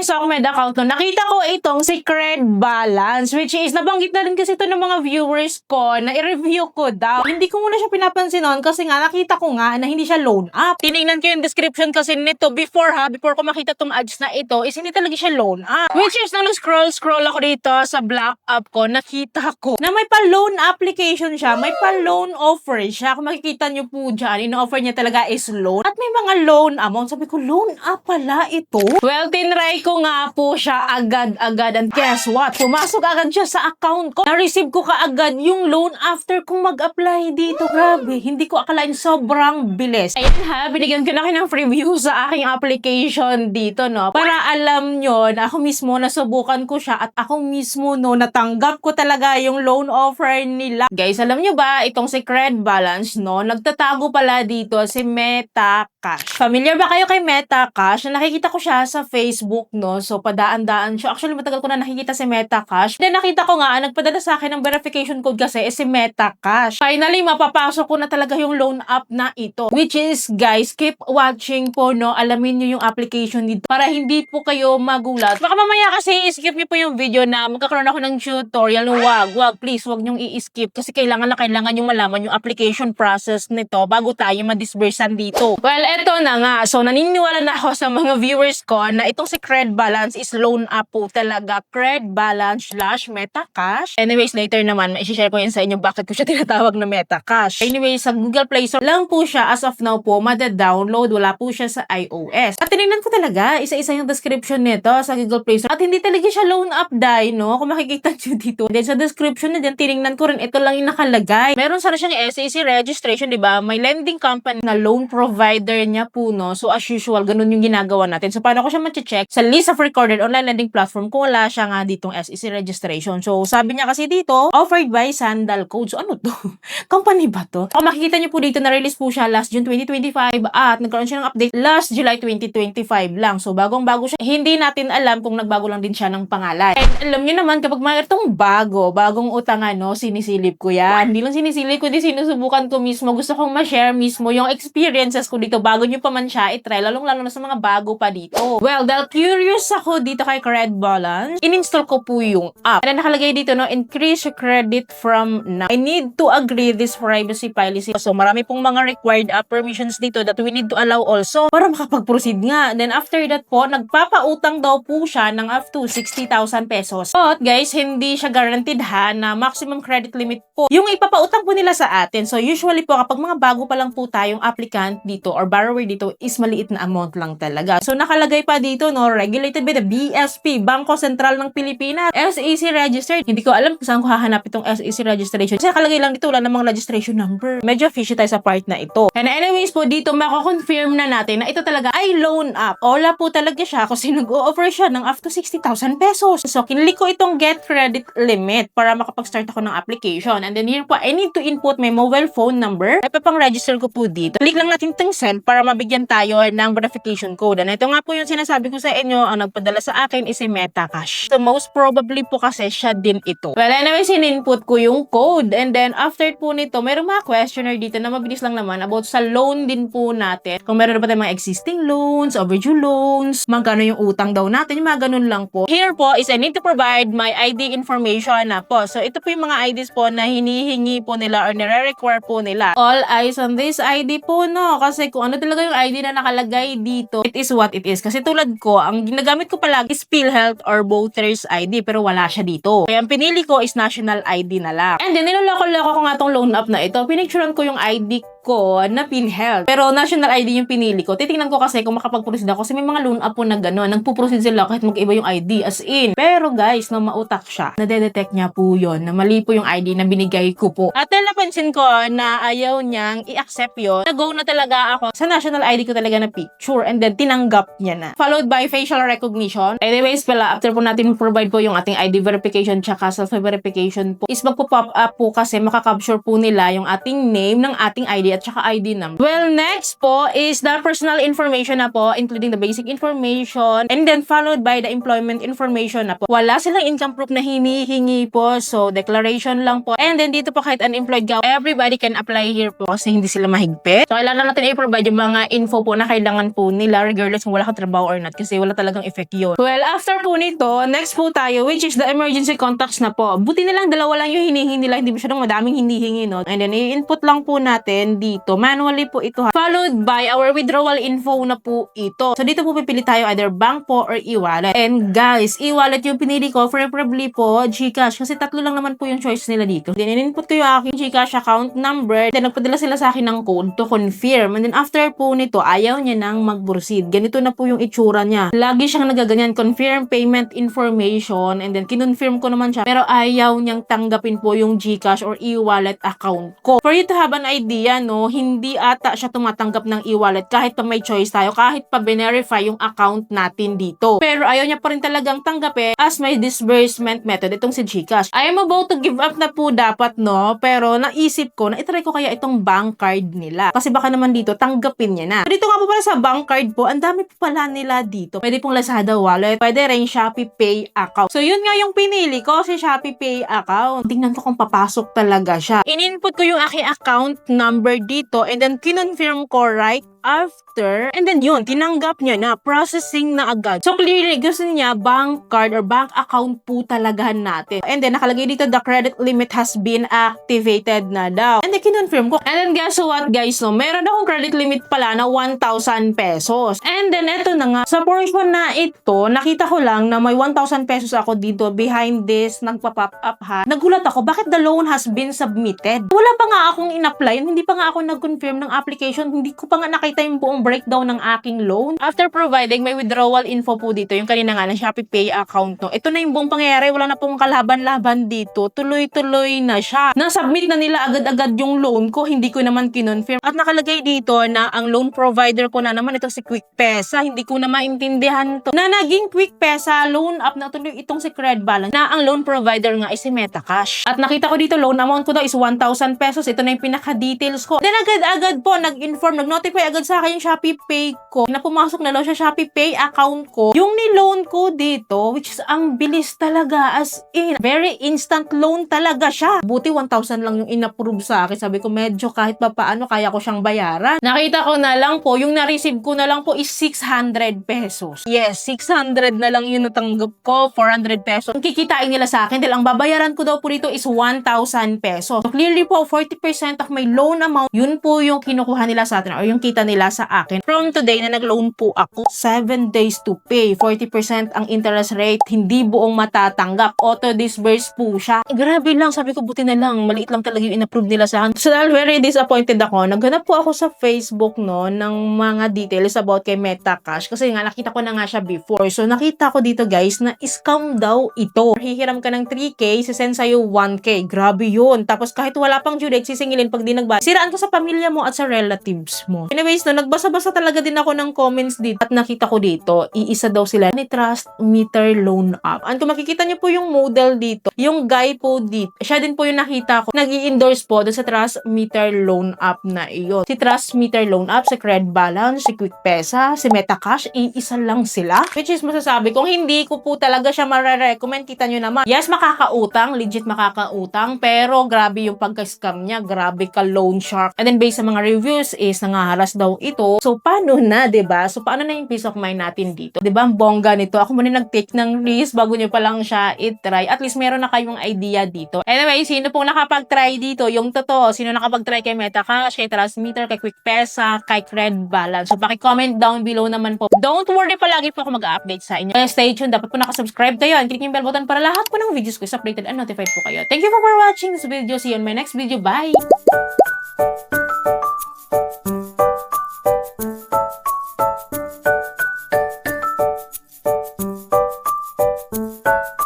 aking SOCMED account no, nakita ko itong si Cred Balance, which is nabanggit na rin kasi ito ng mga viewers ko na i-review ko daw. Hindi ko muna siya pinapansin noon kasi nga nakita ko nga na hindi siya loan up. Tinignan ko yung description kasi nito before ko makita tong ads na ito is hindi talaga siya loan up. Which is nang scroll ako dito sa black app ko, nakita ko na may pa-loan application siya, may pa-loan offer siya. Kung makikita nyo po dyan, in-offer niya talaga is loan. At may mga loan amount. Sabi ko, loan up pala ito? Well, tinry ko nga po siya agad-agad. And guess what? Pumasok agad siya sa account ko. Na-receive ko kaagad yung loan after kong mag-apply dito. Grabe, hindi ko akalain sobrang bilis. Ayan ha, binigyan ko na kayo ng preview sa aking application dito, no? Para alam nyo na ako mismo nasubukan ko siya at ako mismo, no, natanggap ko talaga yung loan offer nila. Guys, alam nyo ba, itong si Cred Balance, no, nagtatago pala dito si Metacash. Familiar ba kayo kay Metacash? Na nakikita ko siya sa Facebook, no? So, padaan-daan siya. Actually, matagal ko na nakikita si Metacash. Then, nakita ko nga, nagpadala sa akin ng verification code kasi si Metacash. Finally, mapapasok ko na talaga yung loan app na ito. Which is, guys, keep watching po, no? Alamin nyo yung application dito para hindi po kayo magulat. Baka mamaya kasi skip nyo po yung video na magkakaroon ako ng tutorial. Wag, please, wag nyong i-skip kasi kailangan yung malaman yung application process nito bago tayo ma-disbursan dito. Well, eto na nga. So, naniniwala na ako sa mga viewers ko na itong si Cred Balance is loan up po talaga. Cred Balance / Metacash. Anyways, later naman, mai-share ko yun sa inyo bakit ko siya tinatawag na Metacash. Anyways, sa Google Play Store lang po siya as of now po, mada-download. Wala po siya sa iOS. At tinignan ko talaga, isa-isa yung description nito sa Google Play Store. At hindi talaga siya loan up dahil, no? Kung makikita nyo dito. Then sa description na dyan, tinignan ko rin, ito lang yung nakalagay. Meron sana siyang SEC registration, di ba? May lending company na loan provider niya po, no? So, as usual, ganun yung ginagawa natin. So, paano ko siya ma-check? Sa list of recorded online lending platform kung wala siya nga ditong SEC registration. So, sabi niya kasi dito, offered by Sandal Code. So, ano to? Company ba to? Kung makikita niyo po dito, na-release po siya last June 2025 at nagkaroon siya ng update last July 2025 lang. So, bagong-bago siya. Hindi natin alam kung nagbago lang din siya ng pangalan. And alam niyo naman, kapag mayroong bagong utangan, no, sinisilip ko yan. Hindi lang sinisilip ko, di sinusubukan ko mismo. Gusto kong ma-share mismo yung experiences ko dito bago nyo pa man siya i-try, lalong-lalo na sa mga bago pa dito. Well, dahil curious ako dito kay Cred Balance, in-install ko po yung app. And nakalagay dito, no, increase your credit from now. I need to agree this privacy policy. So, marami pong mga required permissions dito that we need to allow also para makapag-proceed nga. Then, after that po, nagpapautang daw po siya ng up to 60,000 pesos. But, guys, hindi siya guaranteed ha na maximum credit limit po yung ipapautang po nila sa atin. So, usually po, kapag mga bago pa lang po tayong applicant dito or borrower dito is maliit na amount lang talaga. So, nakalagay pa dito, no, regulated by the BSP, Bangko Sentral ng Pilipinas, SEC registered. Hindi ko alam kung saan ko hahanap itong SEC registration. Kasi nakalagay lang dito, wala namang registration number. Medyo fishy tayo sa part na ito. And anyways po, dito mako-confirm na natin na ito talaga ay loan up. Wala po talaga siya kasi nag-o-offer siya ng up to 60,000 pesos. So, kinili ko itong get credit limit para makapag-start ako ng application. And then here po, I need to input my mobile phone number. Ay pang-register ko po dito. Click lang natin itong send para mabigyan tayo ng verification code. And ito nga po yung sinasabi ko sa inyo, ang nagpadala sa akin is si Metacash. So, most probably po kasi siya din ito. Well, anyways, in-input ko yung code. And then, after po nito, mayroong mga questionnaire dito na mabilis lang naman about sa loan din po natin. Kung meron na ba tayong mga existing loans, overdue loans, magkano yung utang daw natin, yung mga ganun lang po. Here po is I need to provide my ID information na po. So, ito po yung mga IDs po na hinihingi po nila or nire-require po nila. All eyes on this ID po, no? Kasi kung ano talaga yung ID na nakalagay dito, it is what it is. Kasi tulad ko, ang ginagamit ko palagi is PhilHealth or Voters ID, pero wala siya dito. Kaya ang pinili ko is National ID na lang. And then, niloloko-loko ko nga tong loan up na ito. Pinicturean ko yung ID ko na PhilHealth. Pero national ID yung pinili ko. Titingnan ko kasi kung makapag-proceed ako. Kasi may mga loan up po na gano'n. Nagpo-proceed sila kahit mag-iba yung ID. As in. Pero guys, na mautak siya, nadedetect niya po yun. Na mali po yung ID na binigay ko po. At napansin ko na ayaw niyang i-accept yun. Nag-go na talaga ako sa national ID ko talaga na picture. And then, tinanggap niya na. Followed by facial recognition. Anyways, pala, after po natin provide po yung ating ID verification tsaka self-verification po, is magpo-pop up po kasi makakapture po nila yung ating name ng ating ID BGB at saka ID number. Well, next po is the personal information na po, including the basic information, and then followed by the employment information na po. Wala silang income proof na hinihingi po, so declaration lang po. And then dito po kahit unemployed ka, everybody can apply here po kasi hindi sila mahigpit. So kailangan natin i-provide yung mga info po na kailangan po nila regardless kung wala kang trabaho or not kasi wala talagang effect yun. Well, after po nito, next po tayo which is the emergency contacts na po. Buti na lang dalawa lang yung hinihingi nila, hindi masyadong madaming hinihingi, no? And then i-input lang po natin dito. Manually po ito, followed by our withdrawal info na po ito. So dito po pipili tayo either bank po or e-wallet. And guys, e-wallet yung pinili ko, preferably po GCash kasi tatlo lang naman po yung choice nila dito. Then in-input ko yung aking GCash account number, then nagpadala sila sa akin ng code to confirm. And then after po nito, ayaw niya nang mag-proceed. Ganito na po yung itsura niya. Lagi siyang nagaganyan, confirm payment information, and then kinonfirm ko naman siya, pero ayaw niyang tanggapin po yung GCash or e-wallet account ko. For you to have an idea, no, hindi ata siya tumatanggap ng e-wallet kahit pa may choice tayo, kahit pa verify yung account natin dito. Pero ayaw niya pa rin talagang tanggapin as may disbursement method itong si GCash. I am about to give up na po dapat, no, pero naisip ko na itry ko kaya itong bank card nila. Kasi baka naman dito tanggapin niya na. Dito nga po pala sa bank card po, ang dami po pala nila dito. Pwede pong Lazada wallet, pwede rin Shopee Pay account. So yun nga yung pinili ko, si Shopee Pay account. Tingnan ko kung papasok talaga siya. In-input ko yung aking account number dito and then kinonfirm ko right after, and then yun, tinanggap niya na, processing na agad. So clearly, gusto niya bank card or bank account po talagahan natin. And then nakalagay dito, the credit limit has been activated na daw. And then kinonfirm ko. And then guess what guys, no, meron akong credit limit pala na 1,000 pesos. And then eto na nga, sa portion na ito, nakita ko lang na may 1,000 pesos ako dito behind this, nagpa-pop up ha. Nagulat ako, bakit the loan has been submitted? Wala pa nga akong in-apply, hindi pa nga ako nag-confirm ng application, hindi ko pa nga nakita yung buong breakdown ng aking loan. After providing, may withdrawal info po dito, yung kanina nga ng Shopee Pay account, no. Ito na yung buong pangyayari, wala na pong kalaban-laban dito. Tuloy-tuloy na siya. Na-submit na nila agad-agad yung loan ko, hindi ko naman kinonfirm. At nakalagay dito na ang loan provider ko na naman ito si Quick Pesa. Hindi ko na maintindihan to. Na naging Quick Pesa, loan up na tuloy itong si Cred Balance, na ang loan provider nga is si Metacash. At nakita ko dito, loan amount ko daw is 1,000 pesos. Ito na yung pinaka-details ko. Then agad-agad po, nag-inform, nag-notify agad sa akin yung Shopee Pay ko na pumasok na daw sa Shopee Pay account ko yung ni-loan ko dito, which is ang bilis talaga, as in very instant loan talaga siya. Buti 1,000 lang yung in-approve sa akin. Sabi ko medyo kahit pa paano kaya ko siyang bayaran. Nakita ko na lang po, yung na-receive ko na lang po is 600 pesos. Yes, 600 na lang yung natanggap ko, 400 pesos. Ang kikitain nila sa akin dahil ang babayaran ko daw po dito is 1,000 pesos. So clearly po, 40% of my loan amount, yun po yung kinukuha nila sa atin or yung kita nila sa akin. From today na nag-loan po ako, 7 days to pay. 40% ang interest rate, hindi buong matatanggap. Auto-disburse po siya. Grabe lang, sabi ko buti na lang, maliit lang talaga yung in-approve nila sa akin. So dahil very disappointed ako, naghanap po ako sa Facebook no, ng mga details about kay Metacash kasi nga nakita ko na nga siya before. So nakita ko dito guys na scam daw ito. Hihiram ka ng 3K, sisend sa'yo 1K. Grabe yun. Tapos kahit wala pang due date, sisingilin pag di nagbayad. Siraan ko sa pamilya mo at sa relatives mo. Anyways, no, nagbasa-basa talaga din ako ng comments dito at nakita ko dito, iisa daw sila ni Trust Meter Loan App. And kung makikita niyo po yung model dito, yung guy po dito, siya din po yung nakita ko, nag-i-endorse po doon sa Trust Meter Loan App na iyon. Si Trust Meter Loan App, si Cred Balance, si Quick Pesa, si Metacash, iisa lang sila. Which is masasabi, kung hindi ko po talaga siya mararecommend, kita nyo naman. Yes, makakautang, legit makakautang, pero grabe yung pagka-scam niya, grabe ka loan shark. And then based sa mga reviews is nangaharas daw ito. So paano na, 'di ba? So paano na yung peace of mind natin dito? 'Di ba? Ang bongga nito. Ako muna nag-take ng risk bago niyo pa lang siya i-try. At least meron na kayong idea dito. Anyway, sino pong nakapag-try dito? Yung totoo, sino nakapag-try kay Metacash, kay Transmitter, kay Quick Pesa, kay Cred Balance? So paki-comment down below naman po. Don't worry, palagi po ako mag-update sa inyo. Stay tuned. Dapat po nakasubscribe kayo and click yung bell button para lahat po ng videos ko is updated and notified po kayo. Thank you for watching this video. See you in my next video. Bye!